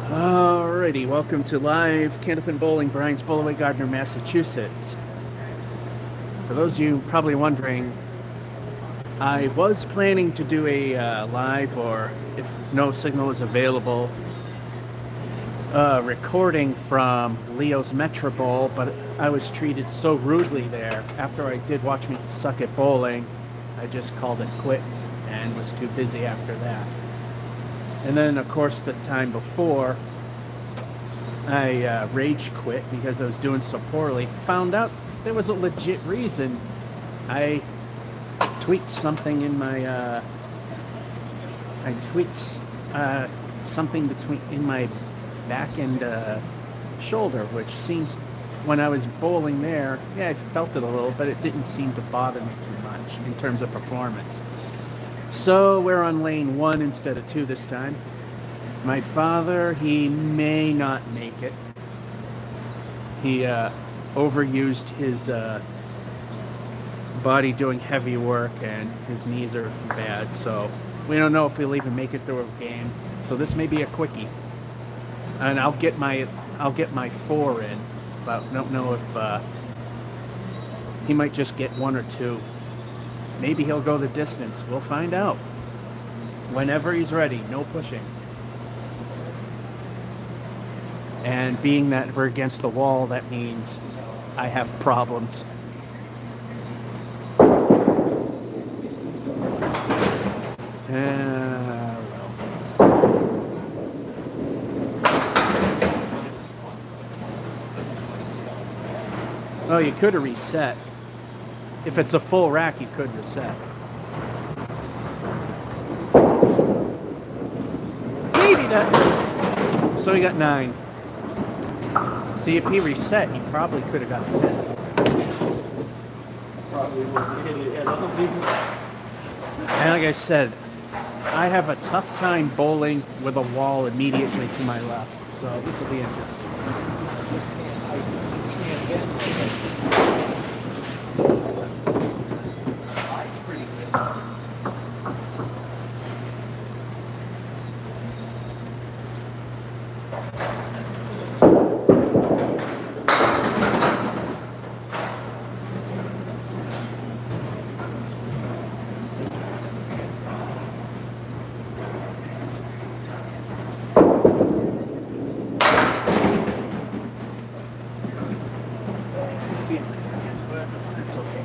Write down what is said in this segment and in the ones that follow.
Alrighty, welcome to live Candlepin Bowling, Brian's Bowlaway, Gardner, Massachusetts. For those of you probably wondering, I was planning to do a live, or if no signal is available, recording from Leo's Metro Bowl, but I was treated so rudely there. After I did watch me suck at bowling, I just called it quits and was too busy after that. And then, of course, the time before, I rage quit because I was doing so poorly. Found out there was a legit reason. I tweaked something in my, something in my back and shoulder, which seems, when I was bowling there, yeah, I felt it a little, but it didn't seem to bother me too much in terms of performance. So we're on lane 1 instead of 2 this time. My father, he may not make it. He overused his body doing heavy work, and his knees are bad, so we don't know if he'll even make it through a game. So this may be a quickie, and I'll get my 4 in, but I don't know if he might just get 1 or 2. Maybe he'll go the distance. We'll find out whenever he's ready. No pushing. And being that we're against the wall, that means I have problems. Oh, you could have reset. If it's a full rack, you could reset. Maybe that. So he got 9. See, if he reset, he probably could have got a 10. Probably would have hit it head on. And like I said, I have a tough time bowling with a wall immediately to my left. So this will be interesting. Slide's pretty good. That's okay.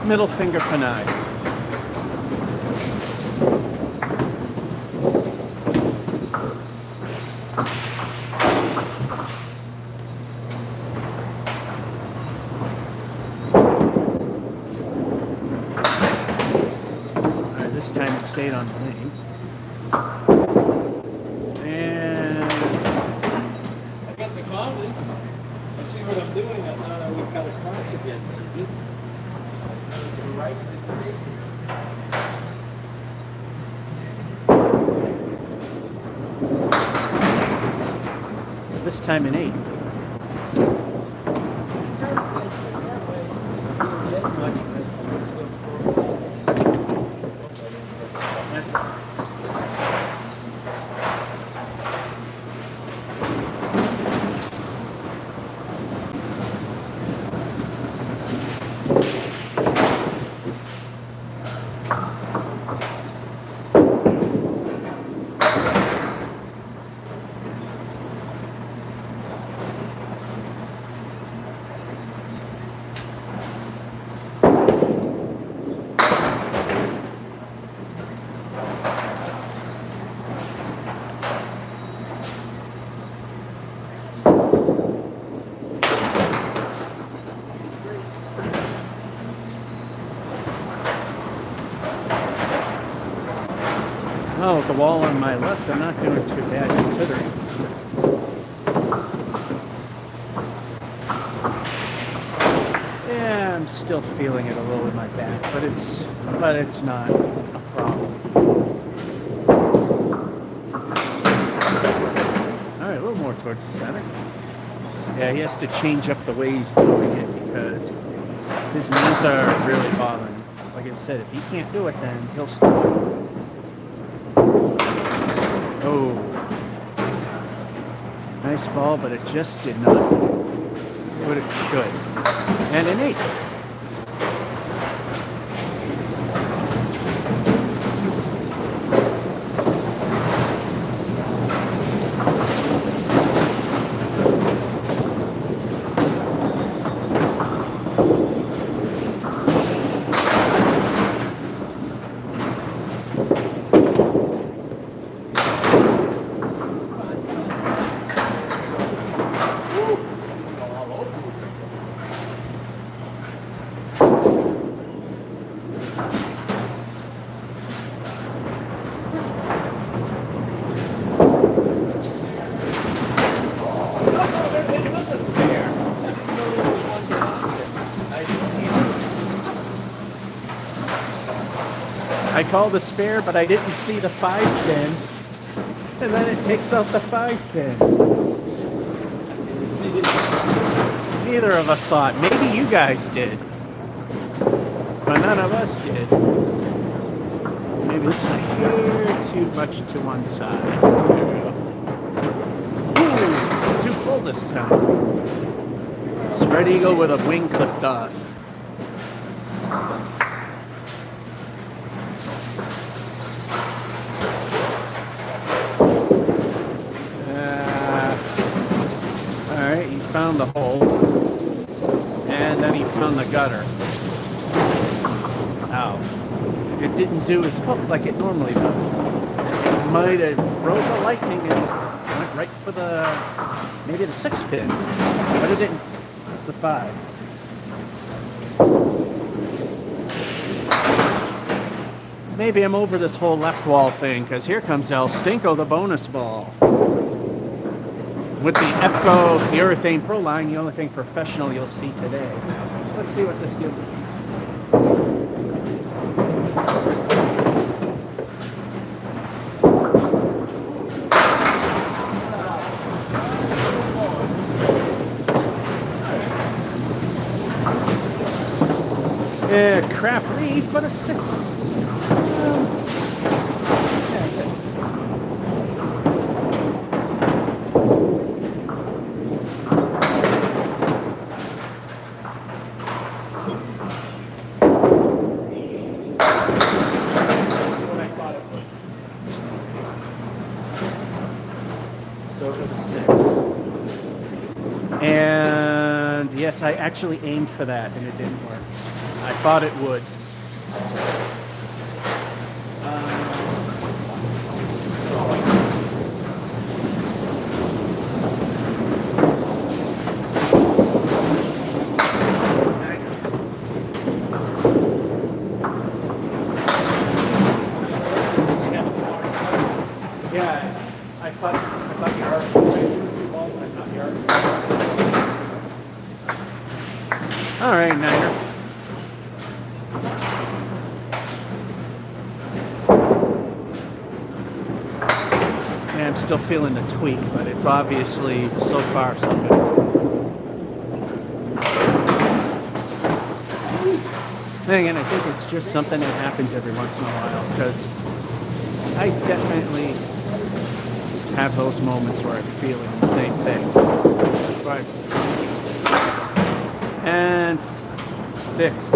Middle finger for 9. This time it stayed on the lane. And I got the comments. I see what I'm doing. I thought I would cut across again. Right, this time in 8. Oh, with the wall on my left, I'm not doing too bad considering. Yeah, I'm still feeling it a little in my back, but it's not a problem. All right, a little more towards the center. Yeah, he has to change up the way he's doing it because his knees are really bothering him. Like I said, if he can't do it, then he'll stop. Oh. Nice ball, but it just did not what it should. And an 8. I called a spare, but I didn't see the 5 pin. And then it takes out the 5 pin. Neither of us saw it. Maybe you guys did. But none of us did. Maybe it's a hair too much to one side. There we go. Ooh, too full this time. Spread eagle with a wing clipped off. Found the hole, and then he found the gutter. Ow. It didn't do his hook like it normally does. It might have rode the lightning and went right for maybe the 6 pin, but it didn't. It's a 5. Maybe I'm over this whole left wall thing, because here comes El Stinko, the bonus ball. With the EPCO Urethane Pro line, the only thing professional you'll see today. Let's see what this gives us. Crap leaf, but a 6. So it was a 6. And yes, I actually aimed for that and it didn't work. I thought it would. I thought you already played 2 balls. I thought you already. All right, Niner. Yeah, I'm still feeling the tweak, but it's obviously so far so good. Then again, I think it's just something that happens every once in a while because I definitely have those moments where I'm feeling the same thing. But and 6.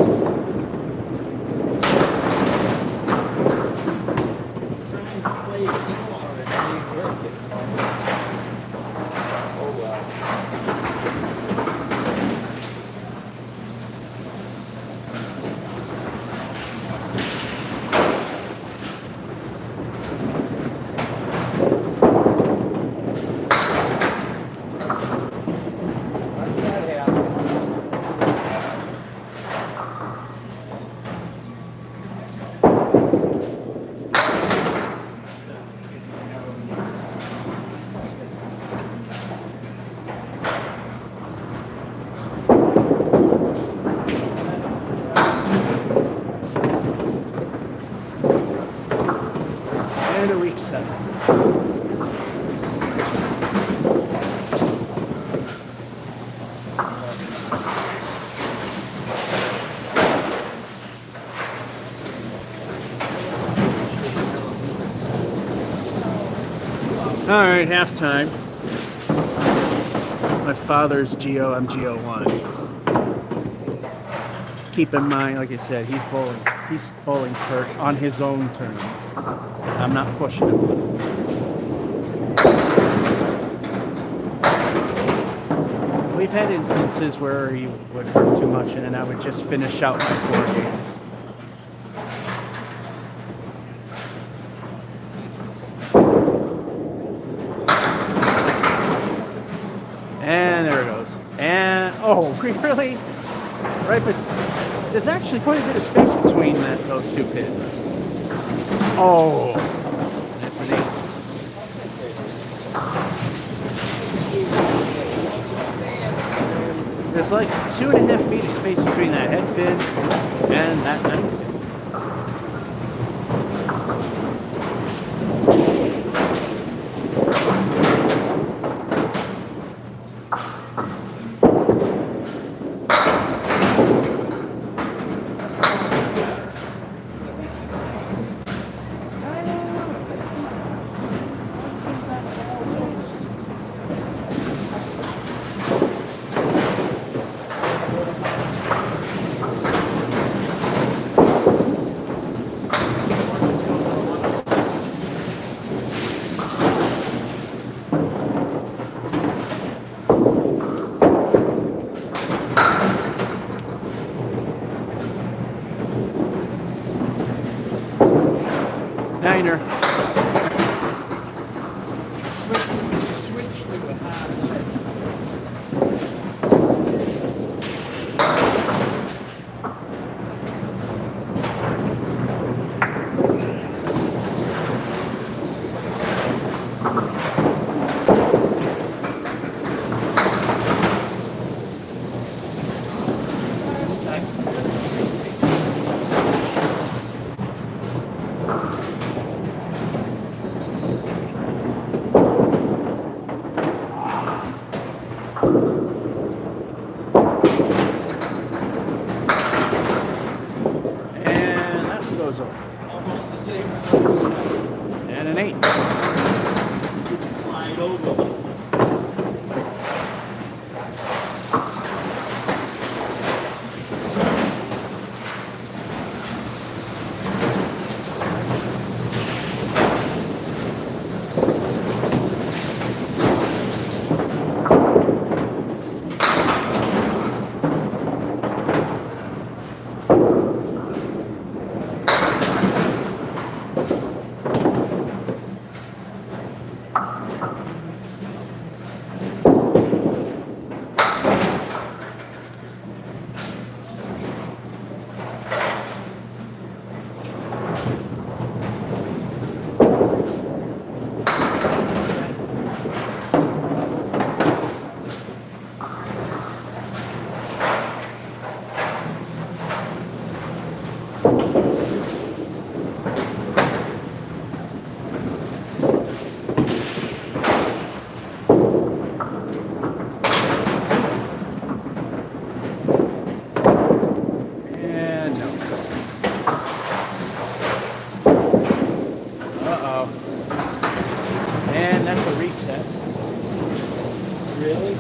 All right, halftime. My father's GO, I'm GO1. Keep in mind, like I said, he's bowling on his own terms. I'm not pushing him. We've had instances where he would hurt too much and then I would just finish out my 4 games. And there it goes. And, oh, really? Right, but there's actually quite a bit of space between those two pins. Oh, that's an 8. There's like 2.5 feet of space between that head pin and that 9 pin. Niner. Switch to a hard line. And that goes over. Almost the same size. And an 8. Slide over. And no. Uh-oh. And that's a reset. Really?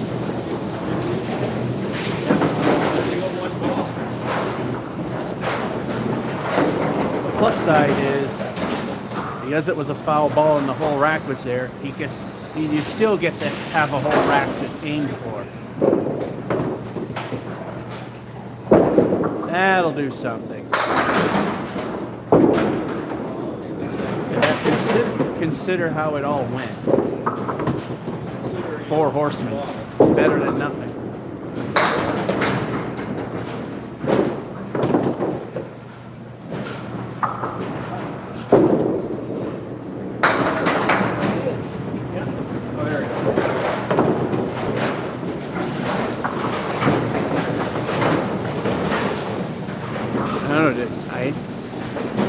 You got one ball. The plus side is, because it was a foul ball and the whole rack was there, you still get to have a whole rack to aim for. That'll do something. Yeah, consider how it all went. 4 horsemen. Better than nothing. Yeah. Oh, there it goes.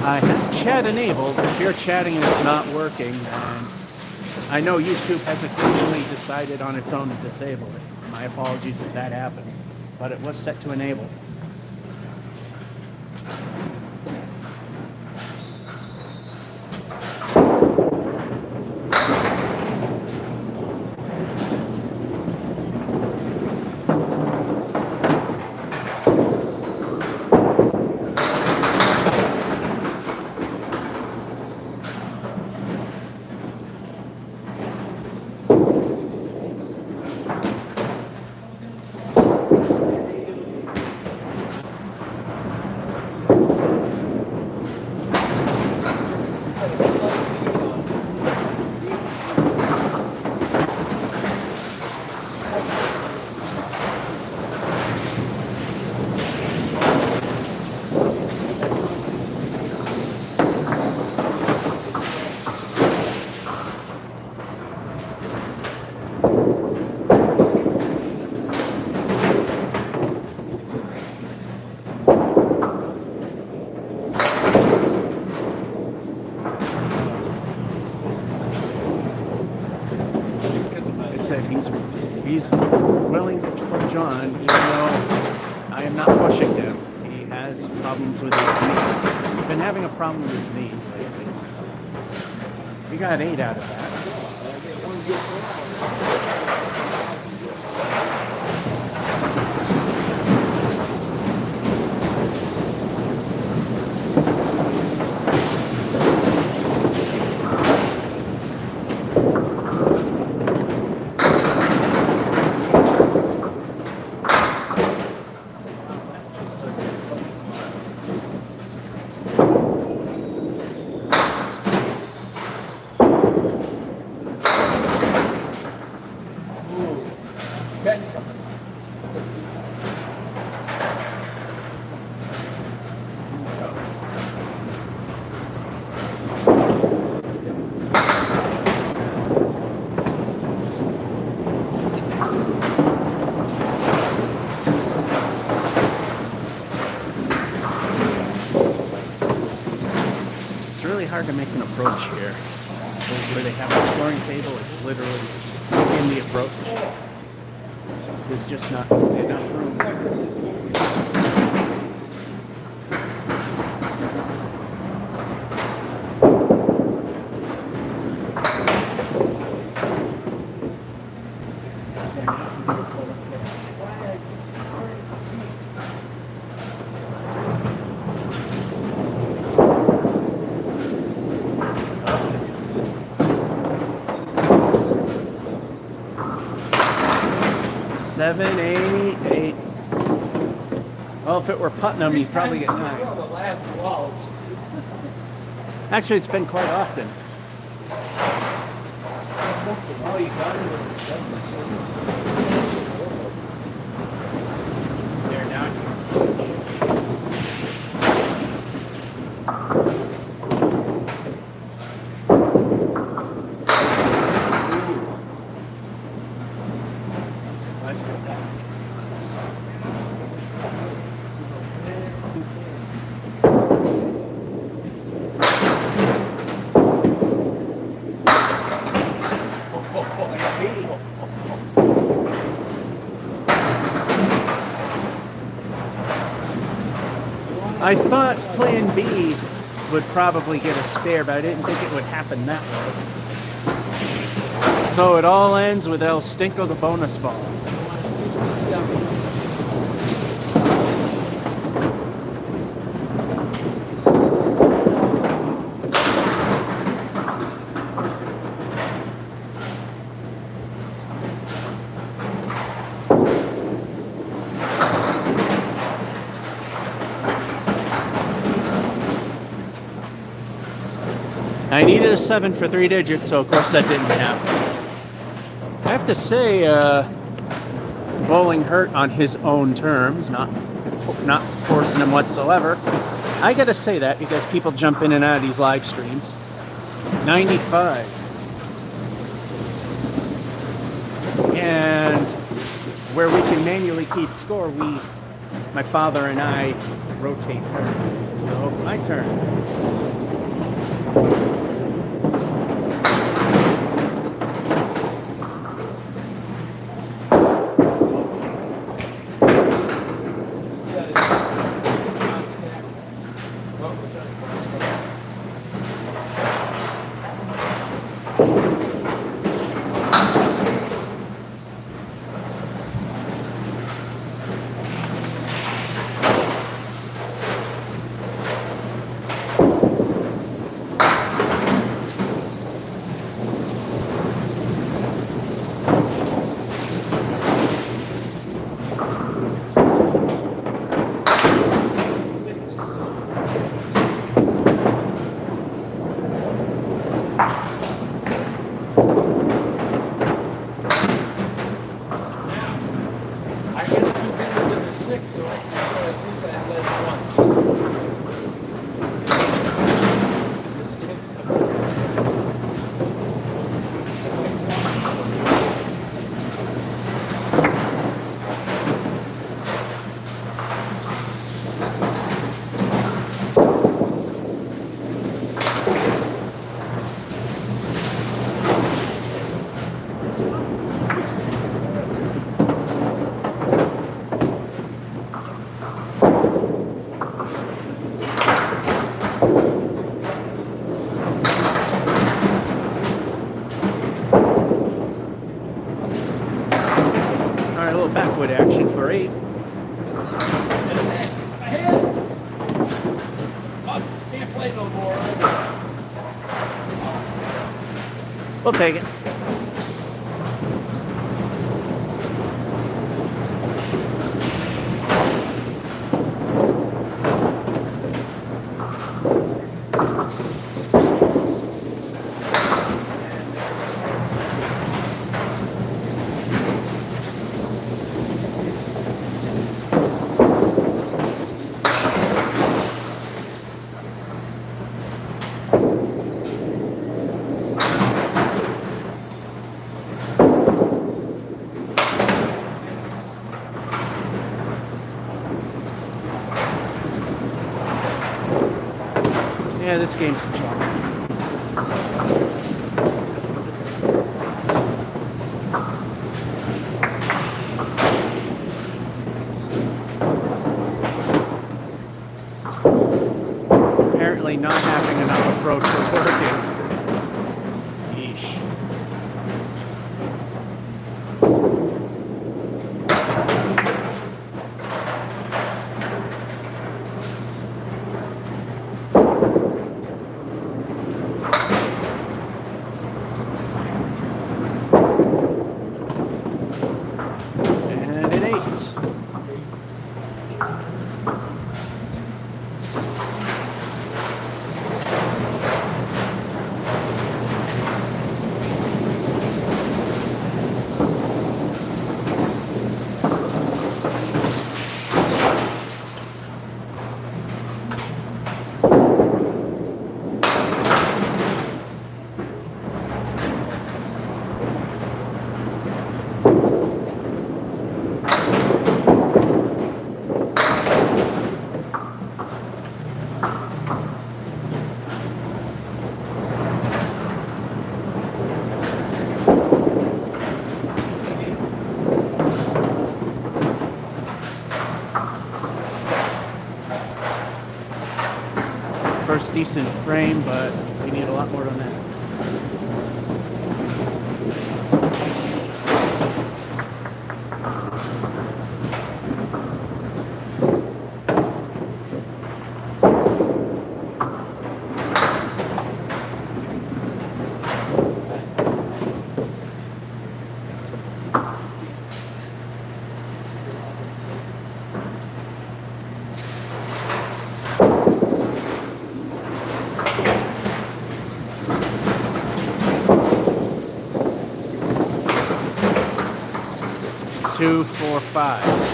I have chat enabled. If you're chatting and it's not working, then I know YouTube has occasionally decided on its own to disable it. My apologies if that happened, but it was set to enable. He's willing to push on, even though I am not pushing him. He has problems with his knee. He's been having a problem with his knees lately. He got 8 out of that. Hard to make an approach here. Where they have a scoring table, it's literally in the approach. There's just not enough room. Seven, 8, 8. Well, if it were Putnam, you'd probably get 9. Actually, it's been quite often. Oh, you got it with the 7. They're down here. I thought plan B would probably get a spare, but I didn't think it would happen that way. So it all ends with El Stinko the bonus ball. I needed a 7 for 3 digits, so of course that didn't happen. I have to say, bowling hurt on his own terms, not forcing him whatsoever. I gotta say that because people jump in and out of these live streams. 95. And where we can manually keep score, my father and I rotate turns. So my turn. Backwood action for 8. Can't play no more. We'll take it. Yeah, this game's chalk. Apparently not having enough approach was working. Yeesh. And an 8. First decent frame, but we need a lot more than that. Two, 4, 5.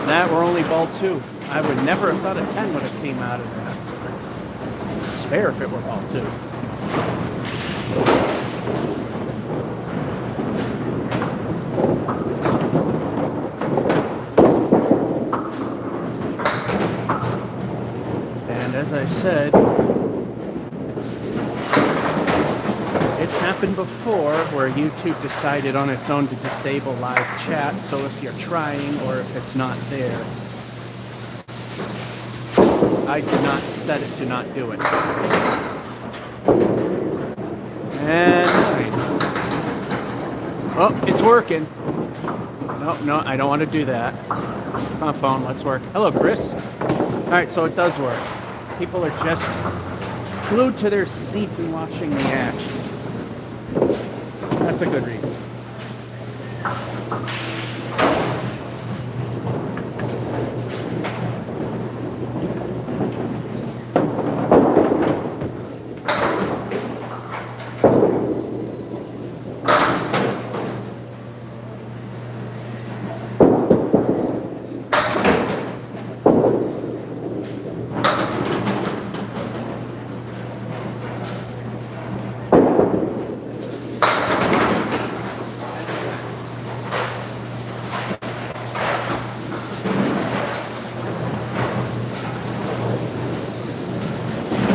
That were only ball 2. I would never have thought a 10 would have came out of that. Spare if it were ball 2. And as I said, it's happened before where YouTube decided on its own to disable live chat, so if you're trying or if it's not there, I did not set it to not do it. And oh, it's working. No, I don't want to do that. Come on, phone, let's work. Hello, Chris. All right, so it does work. People are just glued to their seats and watching the action. That's a good reason.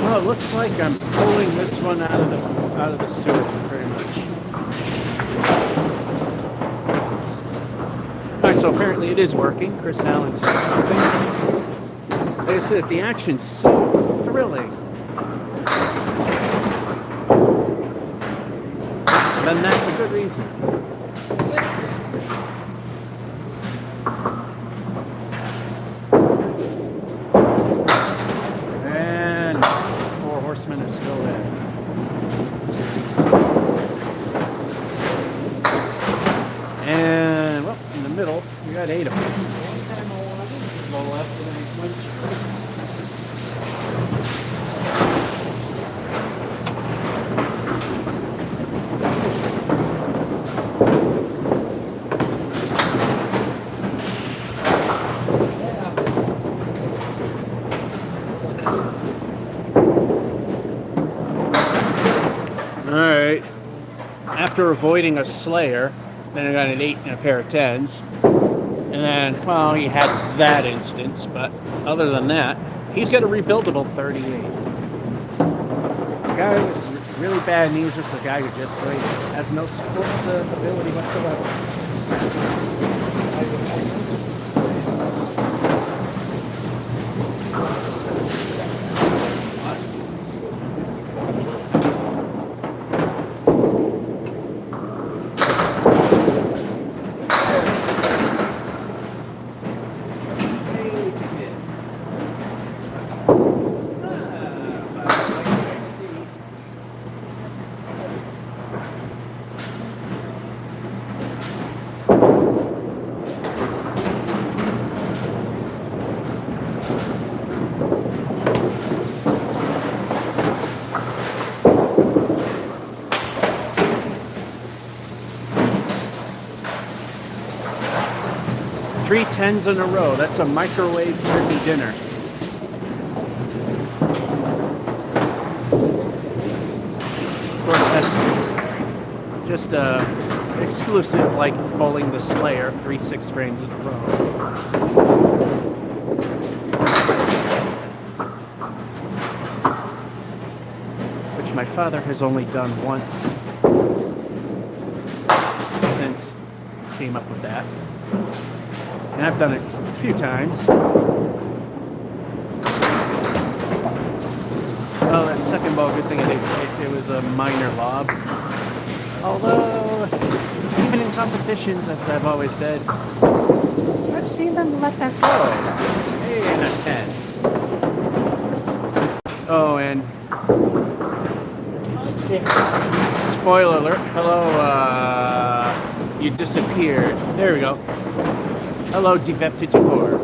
Well, it looks like I'm pulling this one out of the sewer pretty much. All right, so apparently it is working. Chris Allen said something. Like I said, if the action's so thrilling, then that's a good reason. Horsemen are still there. And, well, in the middle, we got 8 of them. Alright, after avoiding a Slayer, then I got an 8 and a pair of 10s. And then, well, he had that instance, but other than that, he's got a rebuildable 38. A guy with really bad knees versus a guy who just played, has no sports ability whatsoever. Three 10s in a row. That's a microwave turkey dinner. Of course, that's just exclusive, like bowling the Slayer, 3 6 frames in a row. Which my father has only done once since he came up with that. And I've done it a few times. Oh, that second ball, good thing it was a minor lob. Although, even in competitions, as I've always said, I've seen them let that go. Hey, and a 10. Oh, and spoiler alert. Hello, you disappeared. There we go. Hello, Devep224.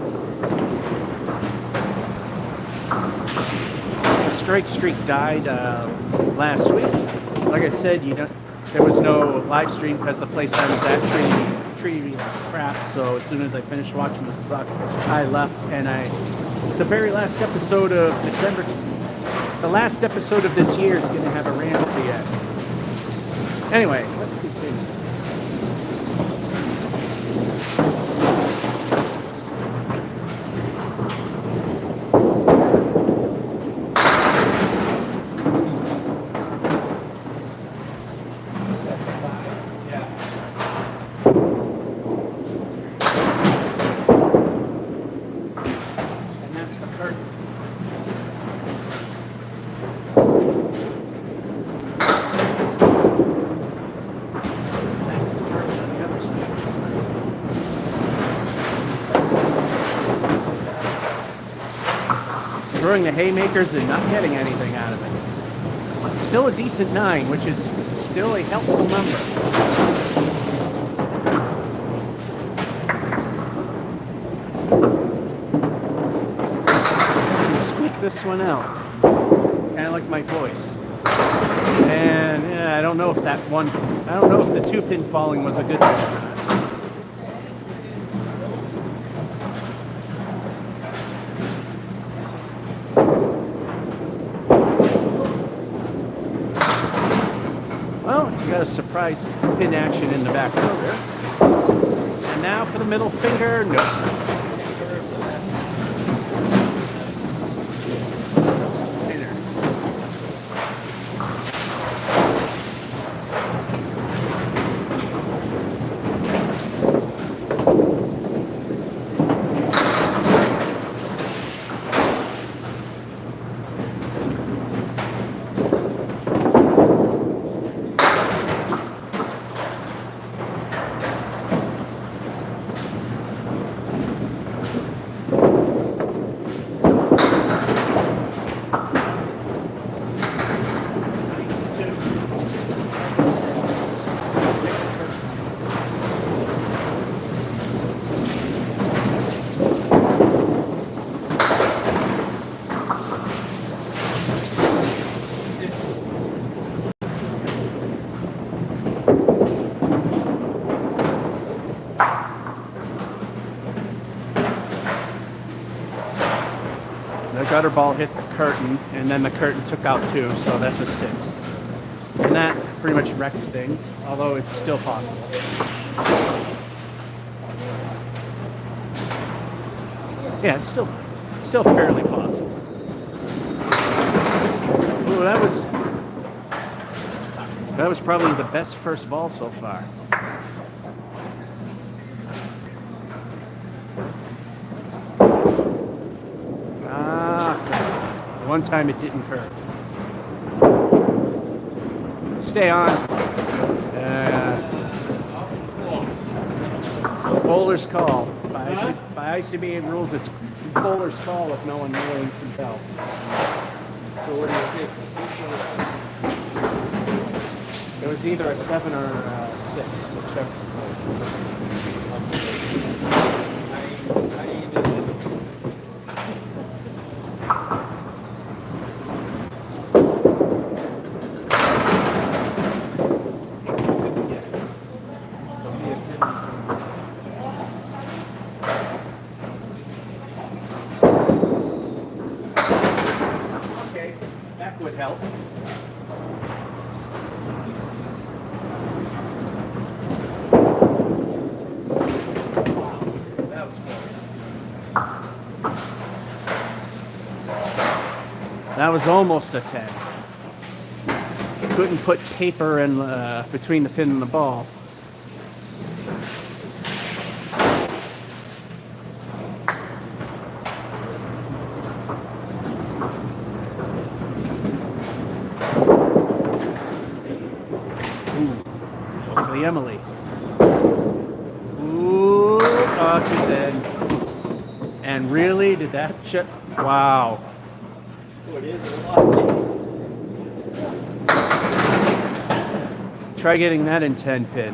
The strike streak died last week. Like I said, you don't. there was no live stream because the place I was at treated me like crap. So as soon as I finished watching the suck, I left, and the very last episode of December, the last episode of this year is going to have a rant at the end. Anyway, let's continue. Throwing the haymakers and not getting anything out of it. Still a decent 9, which is still a helpful number. Squeak this one out. Kind of like my voice. And yeah, I don't know if the 2-pin falling was a good thing or not. Got a surprise pin action in the back row there. And now for the middle finger, no. Pinner. The gutter ball hit the curtain, and then the curtain took out 2, so that's a 6. And that pretty much wrecks things, although it's still possible. Yeah, it's still fairly possible. Ooh, that was probably the best first ball so far. One time it didn't curve. Stay on. Bowler's call. By ICBA rules, it's bowler's call if no one really can tell. So what do you think? It was either a 7 or a 6, whichever. Would help. That was close. That was almost a 10. Couldn't put paper in between the pin and the ball. Emily. Ooh, too dead. And really, did that shut? Wow. Oh, it is a lot. Try getting that in 10 pin.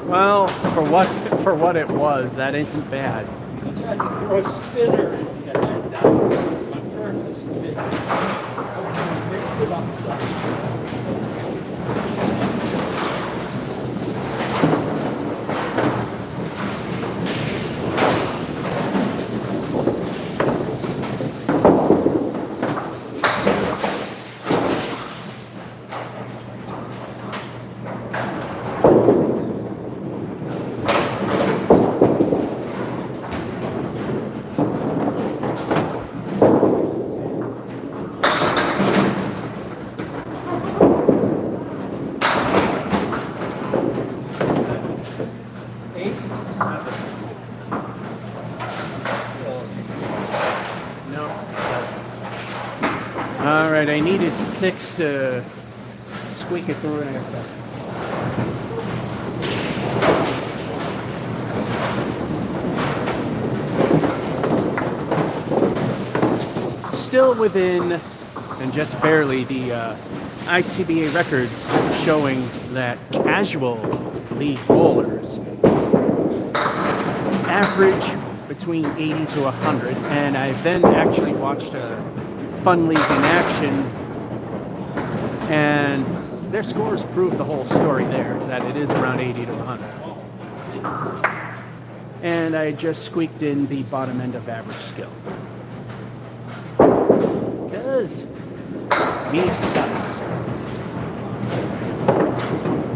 Well, for what it was, that isn't bad. I tried to throw a spinner and get that down on purpose. Mix it up. All right, I needed 6 to squeak it through, and I got 7. Still within, and just barely, the ICBA records showing that casual league bowlers average between 80 to 100, and I've then actually watched a Fun League in action, and their scores prove the whole story there, that it is around 80 to 100. And I just squeaked in the bottom end of average skill. Because me sucks.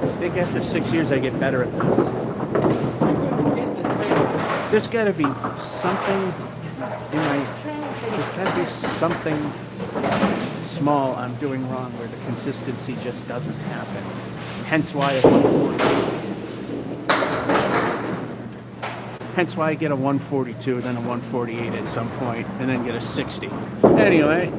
I think after 6 years I get better at this. There's got to be something in my... There's got to be something small I'm doing wrong where the consistency just doesn't happen. Hence why a 140. Hence why I get a 142, then a 148 at some point, and then get a 60. Anyway.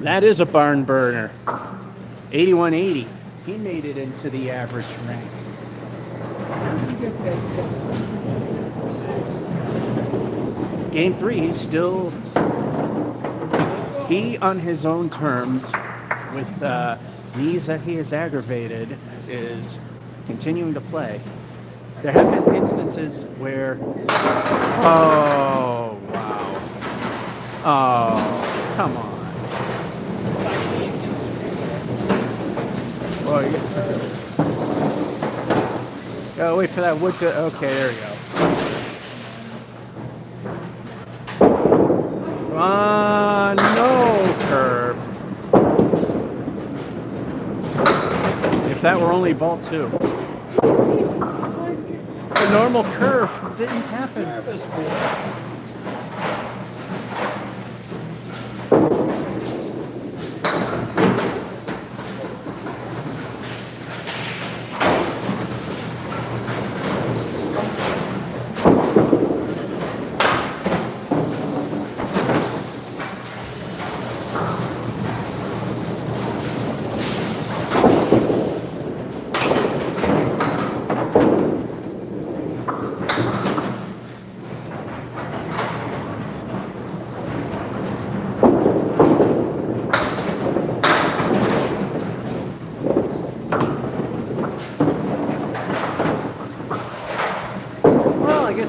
That is a barn burner. 8180. He made it into the average rank. Game 3, he's still, he on his own terms, with knees that he has aggravated, is continuing to play. There have been instances where, oh, wow. Oh, come on. Oh, gotta wait for that wood to, okay, there we go. No curve. If that were only ball 2. The normal curve didn't happen.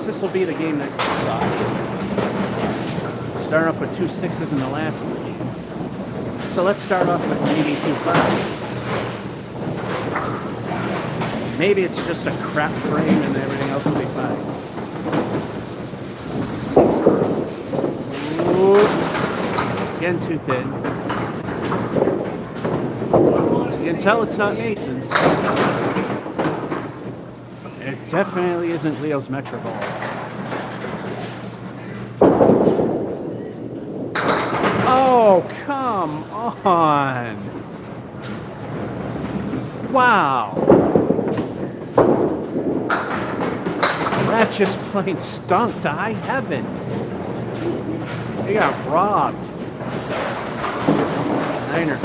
This will be the game that sucked. Starting off with 2 6s in the last game. So let's start off with maybe 2 5s. Maybe it's just a crap frame and everything else will be fine. Ooh. Again, too thin. You can tell it's not Mason's. It definitely isn't Leo's Metro Ball. Oh, come on. Wow. That just plain stunk to high heaven. He got robbed. Niner.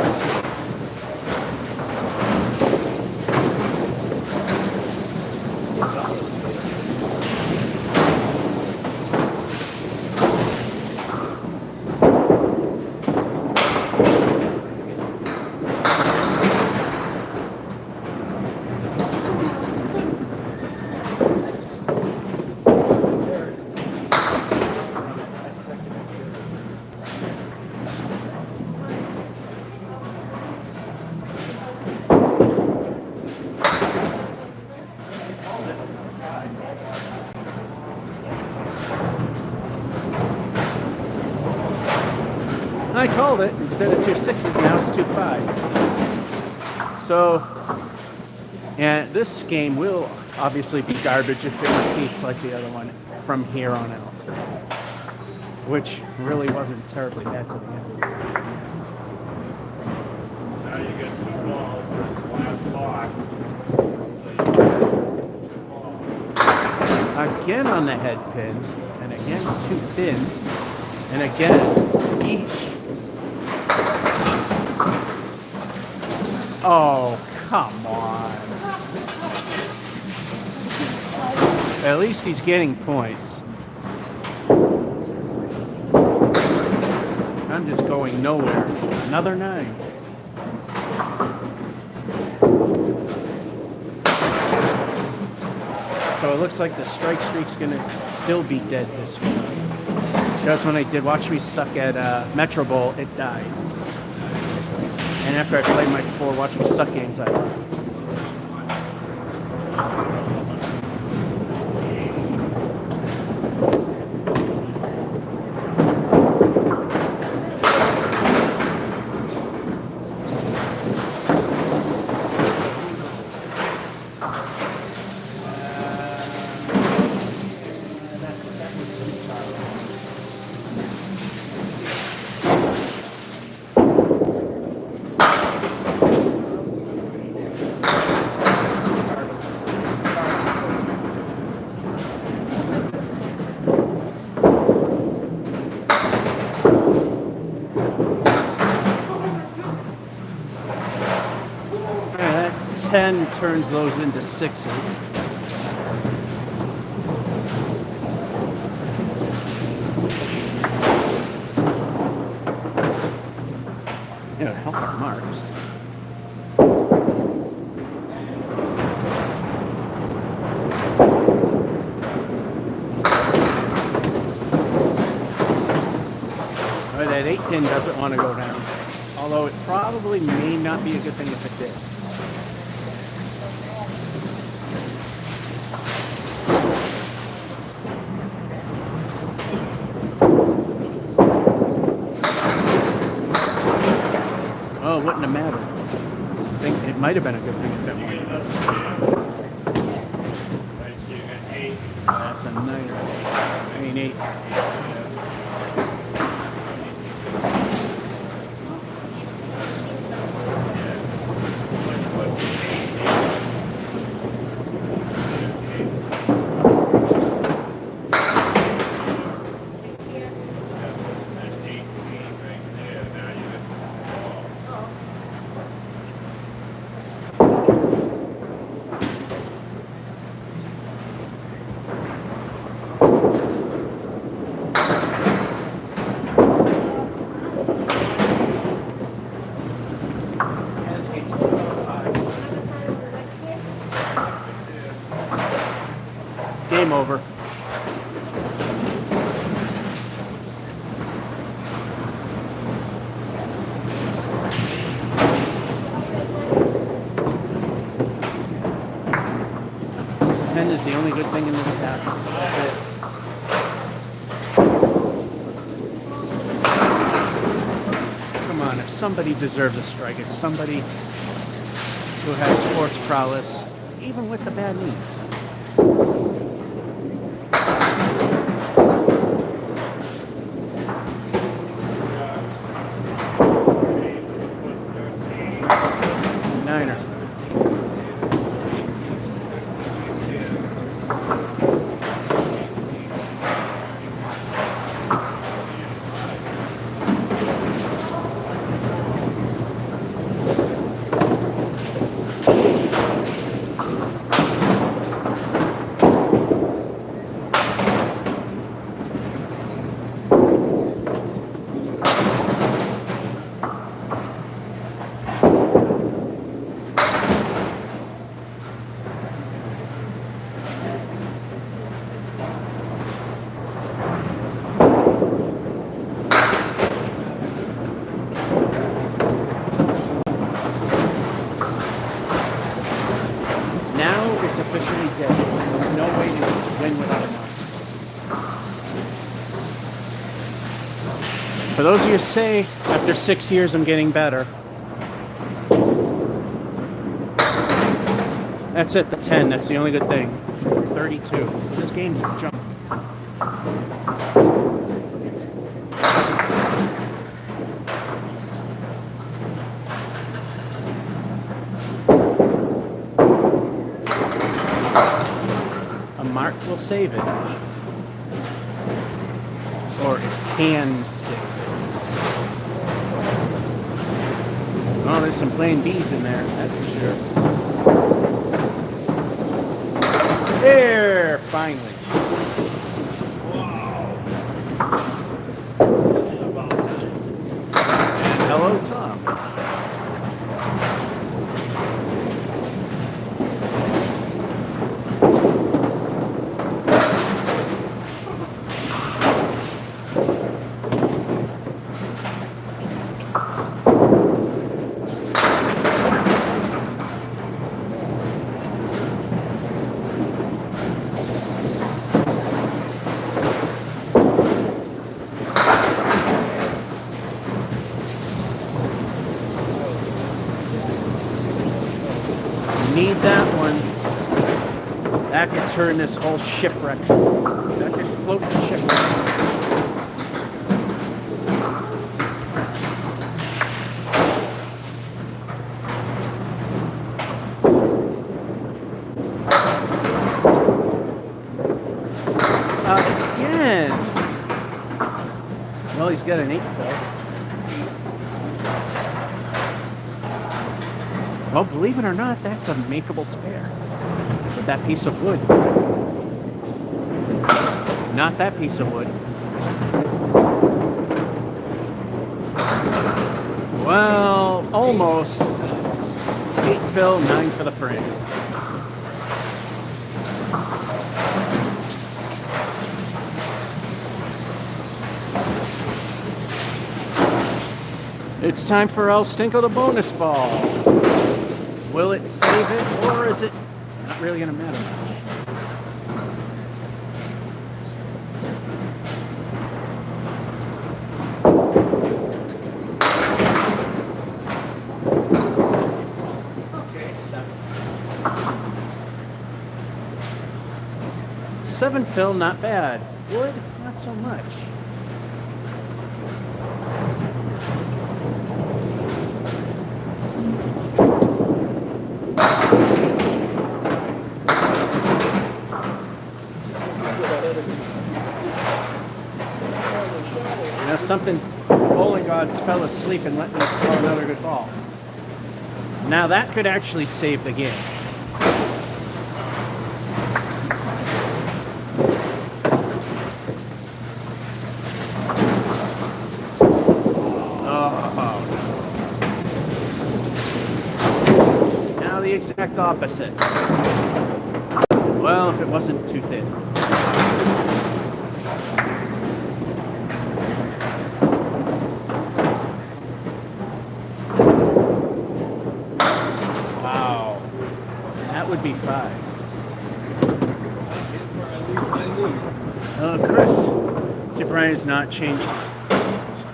called it. Instead of 2 6s, now it's 2 5s. So, and this game will obviously be garbage if it repeats like the other one from here on out, which really wasn't terribly bad to the end. Now you get 2 balls for the last block. Again on the head pin, and again too thin, and again each. Oh, come on. At least he's getting points. I'm just going nowhere. Another 9. So it looks like the strike streak's gonna still be dead this week. Because when I did Watch Me Suck at Metro Bowl, it died. And after I played my 4 Watch Me Suck games, I left. That 10 turns those into 6s. It'll help our marks. Or that 8 pin doesn't want to go down. Although it probably may not be a good thing if it did. Oh, it wouldn't have mattered. I think it might have been a good thing if it went. That's a 9. I mean 8. Game over. Ten is the only good thing in this half. That's it. Come on, if somebody deserves a strike, it's somebody who has sports prowess, even with the bad knees. Niner. those of you who say, after 6 years, I'm getting better. That's it, the 10. That's the only good thing. 32. So this game's a jump. A mark will save it. Or it can save it. Oh, there's some plain B's in there, that's for sure. There, finally. Wow. And hello, Tom. Need that one. That could turn this whole shipwreck. That could float the shipwreck. Again. Well, he's got an 8 fill. Well, believe it or not, that's a makeable spare. With that piece of wood. Not that piece of wood. Well, almost. 8 fill, 9 for the frame. It's time for El Stinko the bonus ball. Will it save it, or is it not really going to matter much? Okay, 7 fill, not bad. Wood, not so much. Something, bowling gods fell asleep and let me throw another good ball. Now that could actually save the game. Oh. Now the exact opposite. Well, if it wasn't too thin. Would be 5. Oh, Chris. See, Brian's not changed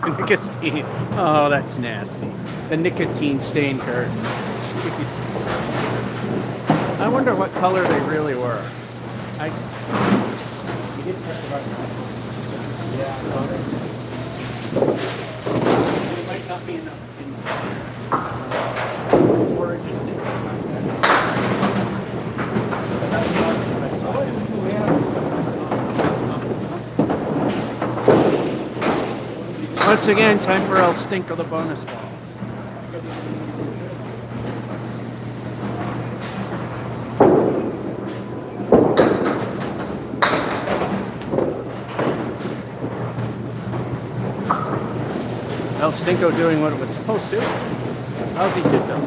his nicotine. Oh, that's nasty. The nicotine stained curtains. Jeez. I wonder what color they really were. You did press the button. Yeah, there might not be enough inside. Or it just didn't. Once again, time for El Stinko the bonus ball. El Stinko doing what it was supposed to. How's he 2 fill?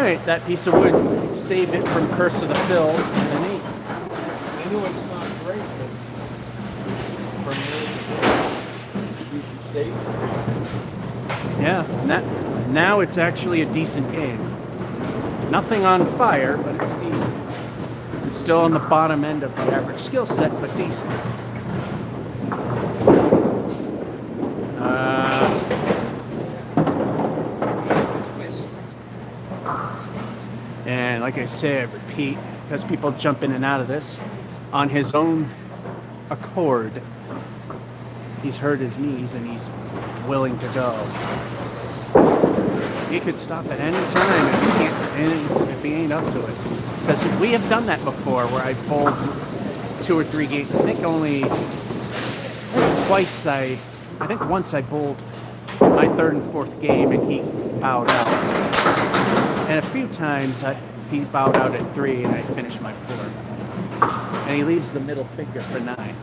right, that piece of wood saved it from Curse of the Phil and 8. I know it's not great, but from there, you save it. Yeah, now it's actually a decent game. Nothing on fire, but it's decent. It's still on the bottom end of the average skill set, but decent. And like I say, I repeat, because people jump in and out of this, on his own accord, he's hurt his knees and he's willing to go. He could stop at any time if he can't, if he ain't up to it. Because we have done that before, where I've bowled 2 or 3 games. I think once I bowled my 3rd and 4th game and he bowed out. And a few times he bowed out at 3 and I finished my 4th. And he leaves the middle finger for 9.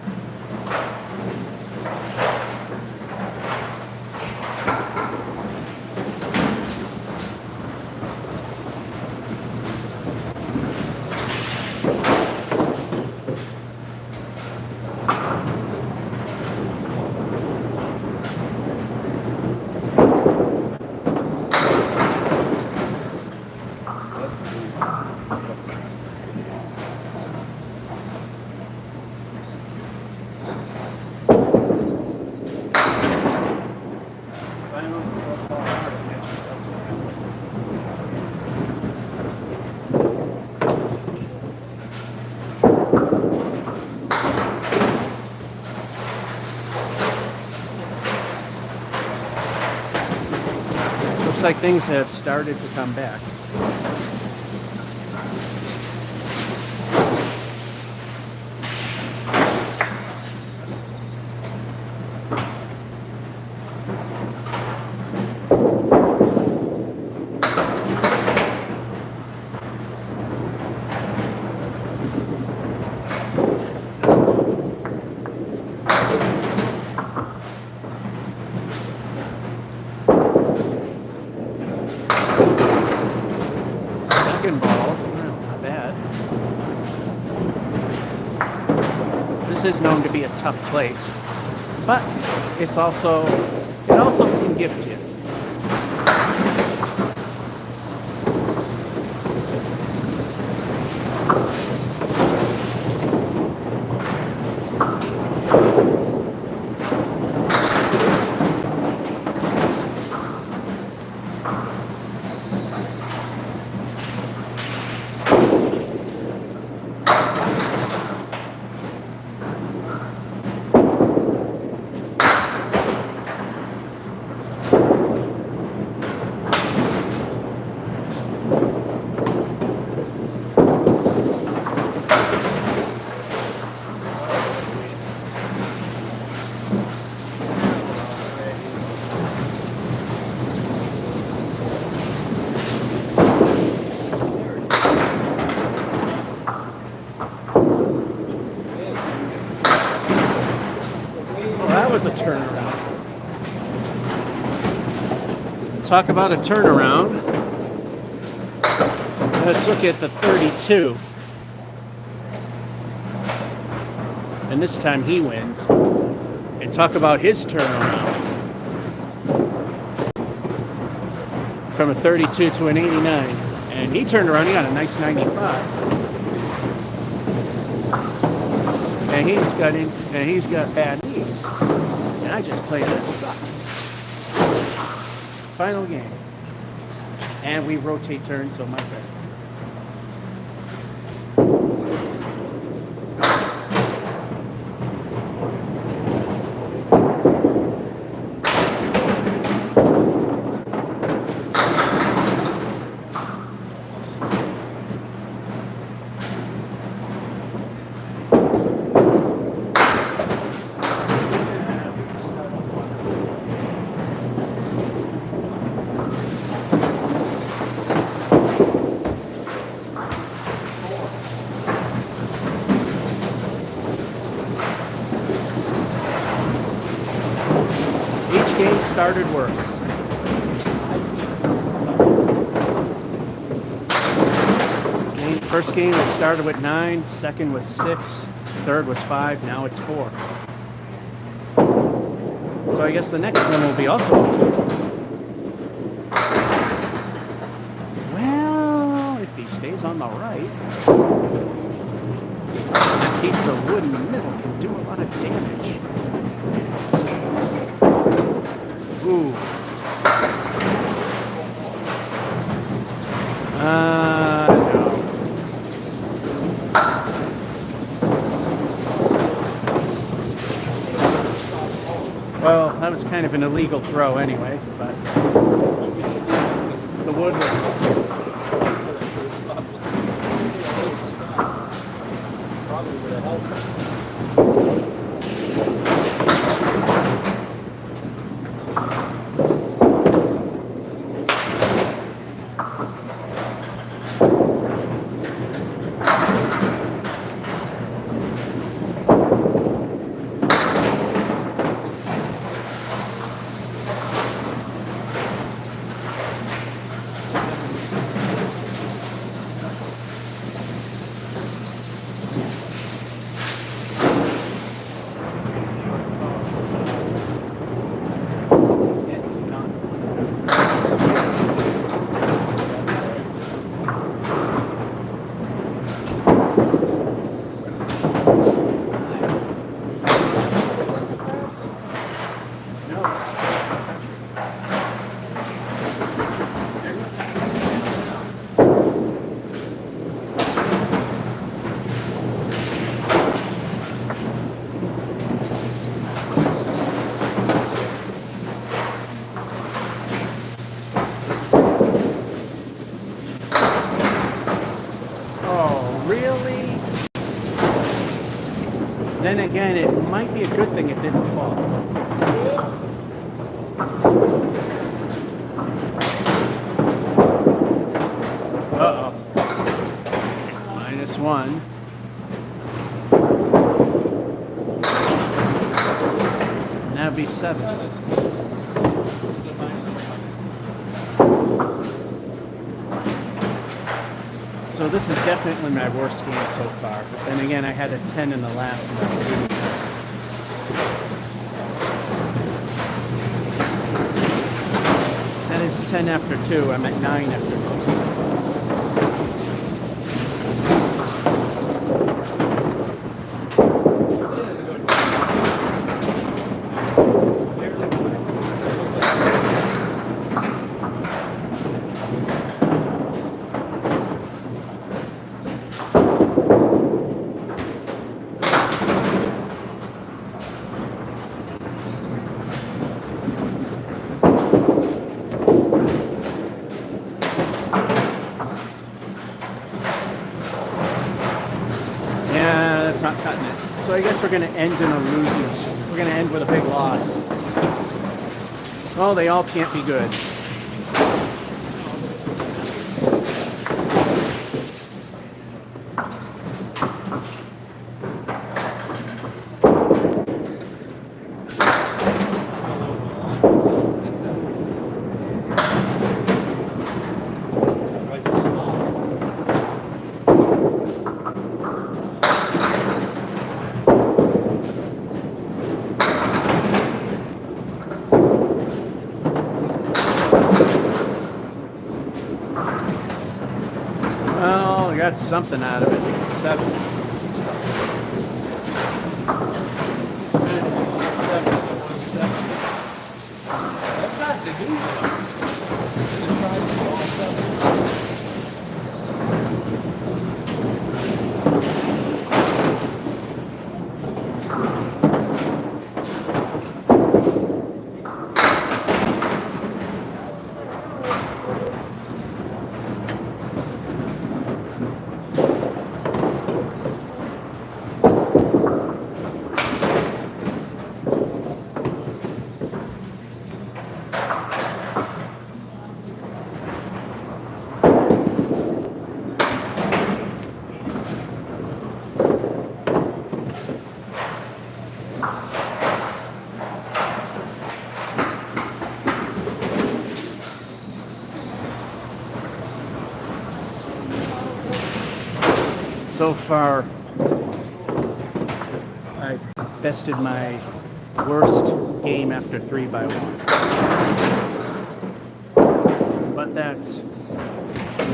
Looks like things have started to come back. Second ball, well, not bad. This is known to be a tough place, but it also can gift you. Was a turnaround. Talk about a turnaround. Let's look at the 32. And this time he wins. And talk about his turnaround. From a 32 to an 89. And he turned around, he got a nice 95. And he's got bad knees. And I just played this suck. Final game. And we rotate turns, so my turn. Game started worse. First game it started with 9, second was 6, third was 5, now it's 4. So I guess the next one will be also a 4. Well, if he stays on the right, that piece of wood in the middle can do a lot of damage. Ooh. No. Well, that was kind of an illegal throw anyway, but the wood was... Probably would have helped. Then again, it might be a good thing it didn't fall. Uh-oh. -1. And that'd be 7. So this is definitely my worst game so far. But then again, I had a 10 in the last one too. That is 10 after 2. I'm at 9 after 2. Not cutting it. So I guess we're going to end in a losing. We're going to end with a big loss. Oh, they all can't be good. Got something out of it. 7. 7. That's not the good one. So far, I bested my worst game after 3x1. But that's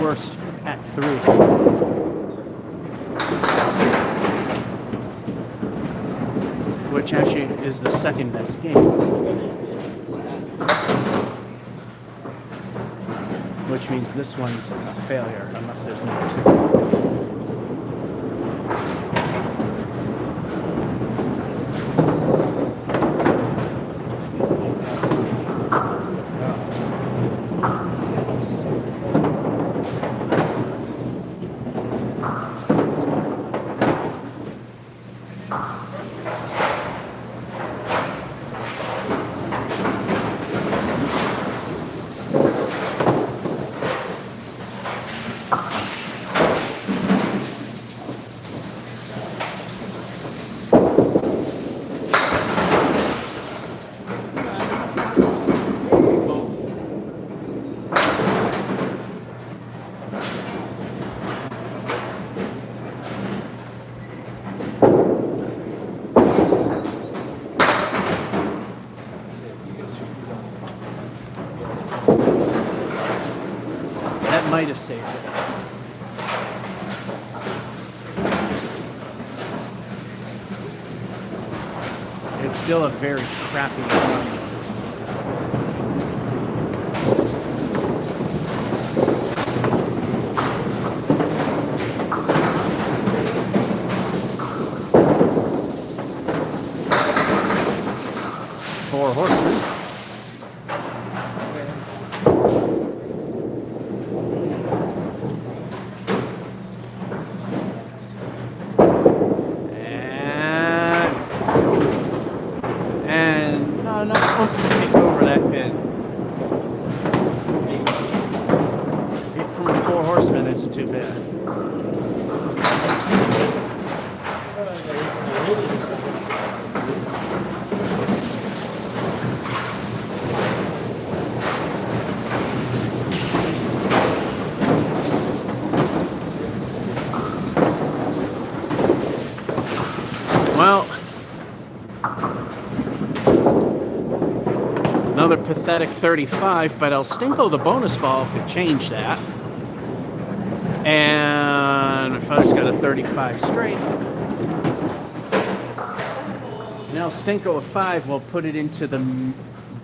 worst at 3. Which actually is the second best game. Which means this one's a failure, unless there's no music. That might have saved it. It's still a very crappy run. Four horsemen. Too bad. Well, another pathetic 35, but El Stinko, the bonus ball, could change that. And my father's got a 35 straight. Now Stinko of 5 will put it into the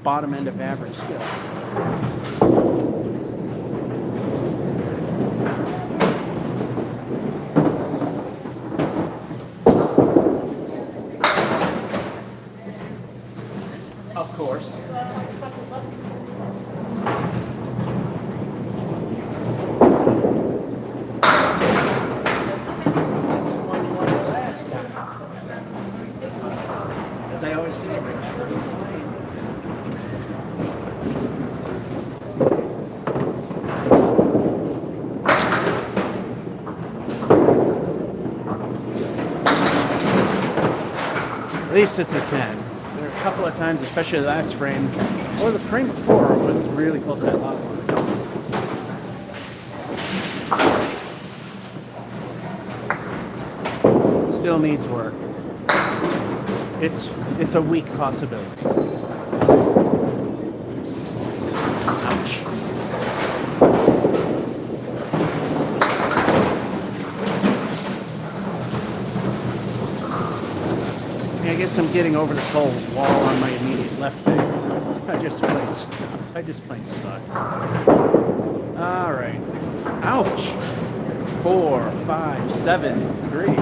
bottom end of average skill. Of course. As I always say, remember who's playing. At least it's a 10. There are a couple of times, especially the last frame, or the frame before, was really close to that lot one. Still needs work. It's a weak possibility. Ouch. I guess I'm getting over this whole wall on my immediate left thing. I just plain suck. All right. Ouch. 4, 5, 7, 3.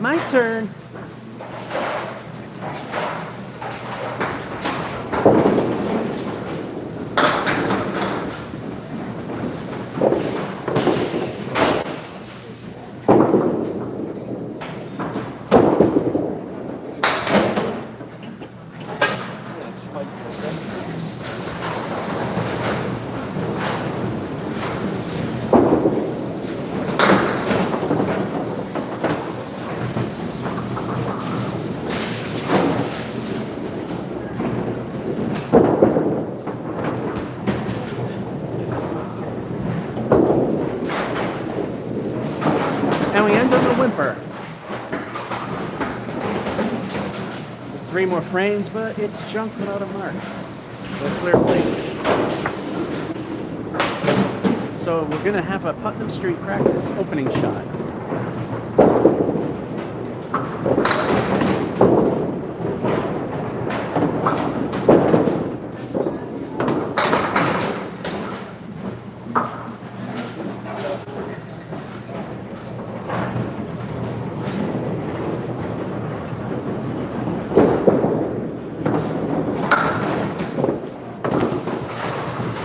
My turn. more frames, but it's junk without a mark. The clear plates. So we're gonna have a Putnam Street practice opening shot.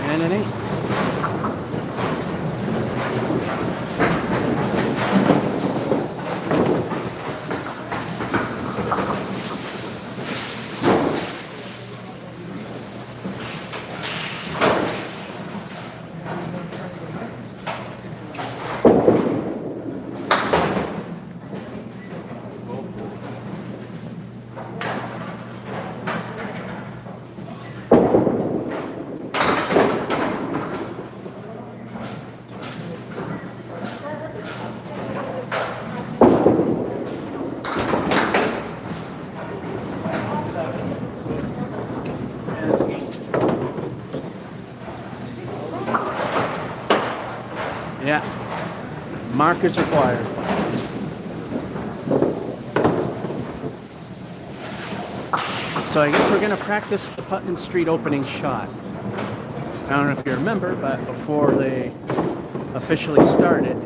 And an 8. Yeah, markers required. So I guess we're gonna practice the Putnam Street opening shot. I don't know if you remember, but before they officially started,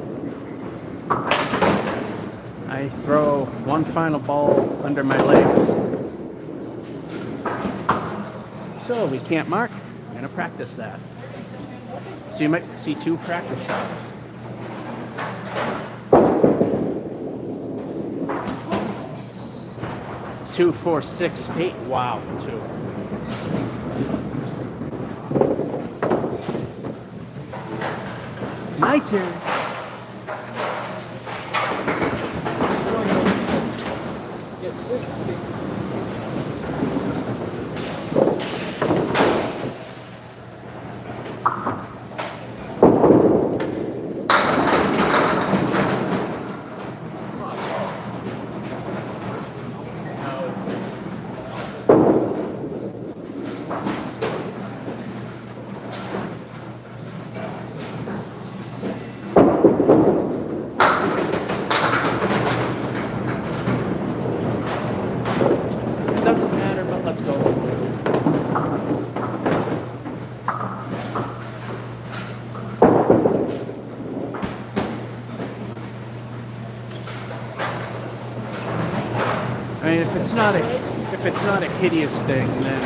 I throw one final ball under my legs. So we can't mark, we're gonna practice that. So you might see 2 practice shots. Two, 4, 6, 8. Wow, 2. My turn. Get 6. It doesn't matter, but let's go. I mean, if it's not a hideous thing, then.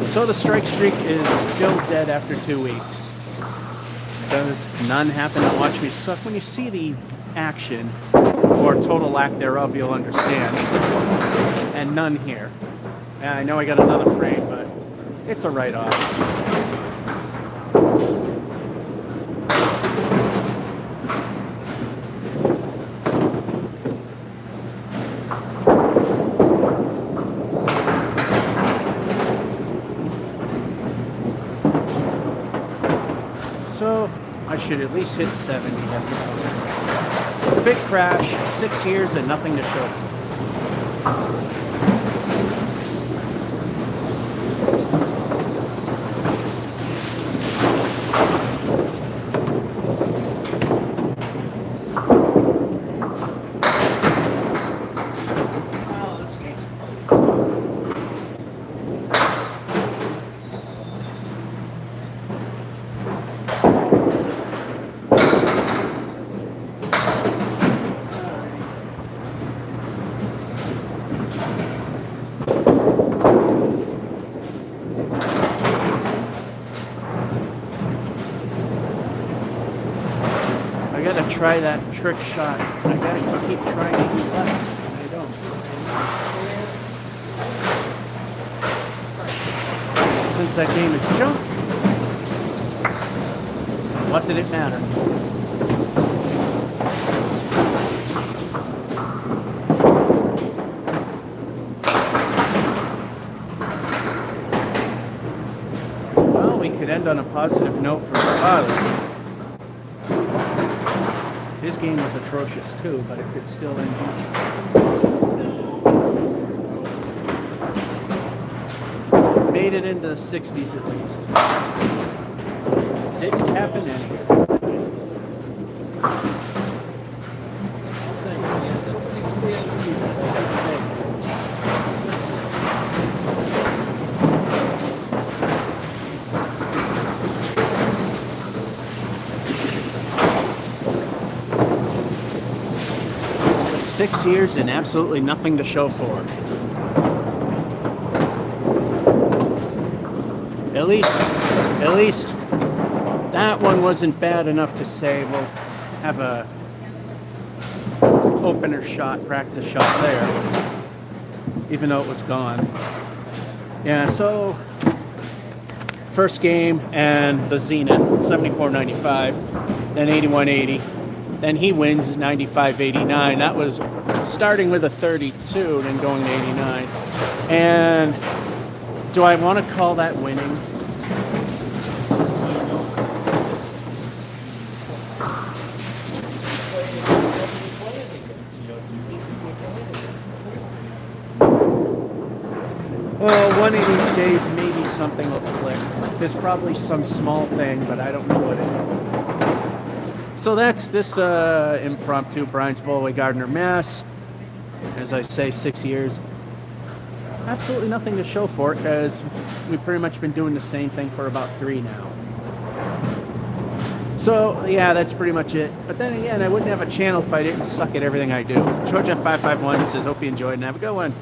So the strike streak is still dead after 2 weeks. Because none happen to watch me suck. When you see the action, or total lack thereof, you'll understand. And none here. And I know I got another frame, but it's a write-off. So I should at least hit 70. That's about it. Big crash, 6 years and nothing to show. I gotta try that trick shot. I gotta keep trying to do left. I don't. Since that game is junk, what did it matter? Well, we could end on a positive note for the father. His game was atrocious too, but it could still end decent. Made it into the 60s at least. Didn't happen anywhere. Six years and absolutely nothing to show for it. At least that one wasn't bad enough to say we'll have a opener shot, practice shot there, even though it was gone. Yeah, so first game and the Zenith, 74-95, then 81-80. Then he wins at 95-89. That was starting with a 32, then going to 89. And do I want to call that winning? Well, one of these days, maybe something will click. There's probably some small thing, but I don't know what it is. So that's this impromptu Brian's Bowlaway, Gardner, Mass. As I say, 6 years. Absolutely nothing to show for it because we've pretty much been doing the same thing for about 3 now. So yeah, that's pretty much it. But then again, I wouldn't have a channel if I didn't suck at everything I do. George F551 says, hope you enjoyed and have a good one.